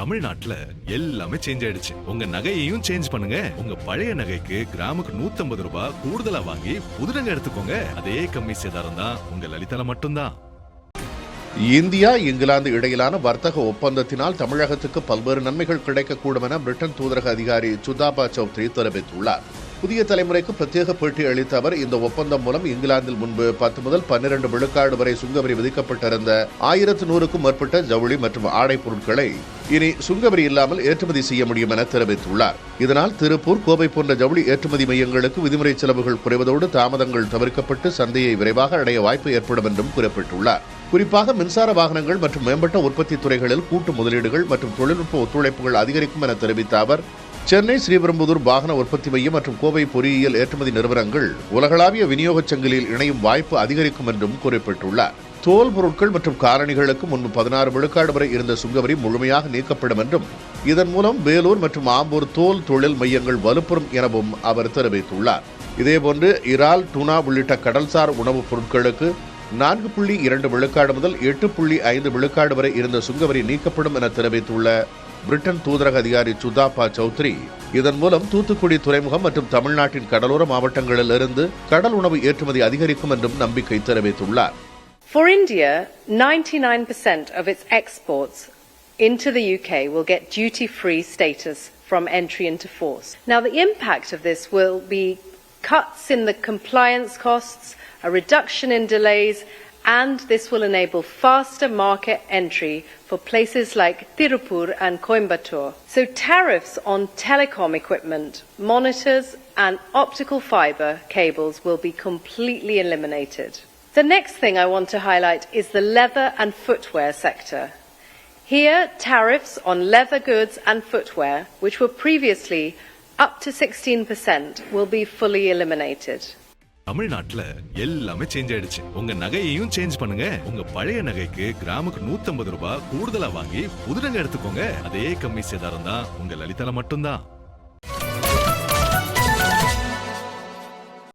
தமிழ்நாட்டுல எல்லாமே சேஞ்ச் ஆயிடுச்சு. உங்க நகையையும் சேஞ்ச் பண்ணுங்க. உங்க பழைய நகைக்கு கிராமுக்கு 150 ரூபாய் கூடுதலா வாங்கி புது நகை எடுத்துக்கோங்க. அதே கம்மி சேதாரம் தான் உங்க லலிதால மட்டும்தான். இந்தியா இங்கிலாந்து இடையிலான வர்த்தக ஒப்பந்தத்தினால் தமிழகத்துக்கு பல்வேறு நன்மைகள் கிடைக்கக்கூடும் என பிரிட்டன் தூதரக அதிகாரி சுதாபா சௌத்ரி தெரிவித்துள்ளார். புதிய தலைமுறைக்கு பிரத்யேக பேட்டி அளித்த அவர், இந்த ஒப்பந்தம் மூலம் இங்கிலாந்தில் முன்பு 10 முதல் 12 விழுக்காடு வரை சுங்கவரி விதிக்கப்பட்டிருந்த 1100க்கும் மேற்பட்ட ஜவுளி மற்றும் ஆடை பொருட்களை இனி சுங்கவரி இல்லாமல் ஏற்றுமதி செய்ய முடியும் என தெரிவித்துள்ளார். இதனால் திருப்பூர், கோவை போன்ற ஜவுளி ஏற்றுமதி மையங்களுக்கு விதிமுறை செலவுகள் குறைவதோடு தாமதங்கள் தவிர்க்கப்பட்டு சந்தையை விரைவாக அடைய வாய்ப்பு ஏற்படும் என்றும் குறிப்பிட்டுள்ளார். குறிப்பாக மின்சார வாகனங்கள் மற்றும் மேம்பட்ட உற்பத்தி துறைகளில் கூட்டு முதலீடுகள் மற்றும் தொழில்நுட்ப ஒத்துழைப்புகள் அதிகரிக்கும் என தெரிவித்த அவர், சென்னை ஸ்ரீபெரும்புதூர் வாகன உற்பத்தி மையம் மற்றும் கோவை பொறியியல் ஏற்றுமதி நிறுவனங்கள் உலகளாவிய விநியோகச் சங்கிலியில் இணையும் வாய்ப்பு அதிகரிக்கும் என்றும் குறிப்பிட்டுள்ளார். தோல் பொருட்கள் மற்றும் காலணிகளுக்கு முன்பு 16 விழுக்காடு வரை இருந்த சுங்கவரி முழுமையாக நீக்கப்படும் என்றும், இதன் மூலம் வேலூர் மற்றும் ஆம்பூர் தோல் தொழில் மையங்கள் வலுப்பெறும் எனவும் அவர் தெரிவித்துள்ளார். இதேபோன்று இறால், டூனா உள்ளிட்ட கடல்சார் உணவுப் பொருட்களுக்கு 4.2 விழுக்காடு முதல் 8.5 விழுக்காடு வரை இருந்த சுங்கவரி நீக்கப்படும் என தெரிவித்துள்ள பிரிட்டன் தூதரக அதிகாரி சுதாபா சௌத்ரி, இதன் மூலம் தூத்துக்குடி துறைமுகம் மற்றும் தமிழ்நாட்டின் கடலோர மாவட்டங்களில் இருந்து கடல் உணவு ஏற்றுமதி அதிகரிக்கும் என்றும் நம்பிக்கை தெரிவித்துள்ளார். For India, 99% of its exports into the UK will get duty-free status from entry into force. Now, the impact of this will be cuts in the compliance costs, a reduction in delays, and this will enable faster market entry for places like Tirupur and Coimbatore. So tariffs on telecom equipment, monitors and optical fibre cables will be completely eliminated. The next thing I want to highlight is the leather and footwear sector. Here, tariffs on leather goods and footwear, which were previously up to 16%, will be fully eliminated. தமிழ்நாட்டுல எல்லாமே change ஆயிடுச்சு. உங்க நகையையும் change பண்ணுங்க. உங்க பழைய நகைக்கு கிராமுக்கு 150 ரூபாய் கூடுதலா வாங்கி புது நகை எடுத்துக்கோங்க. அதே கம்மி சேதாரம் தான் உங்க லலிதால மட்டும்தான்.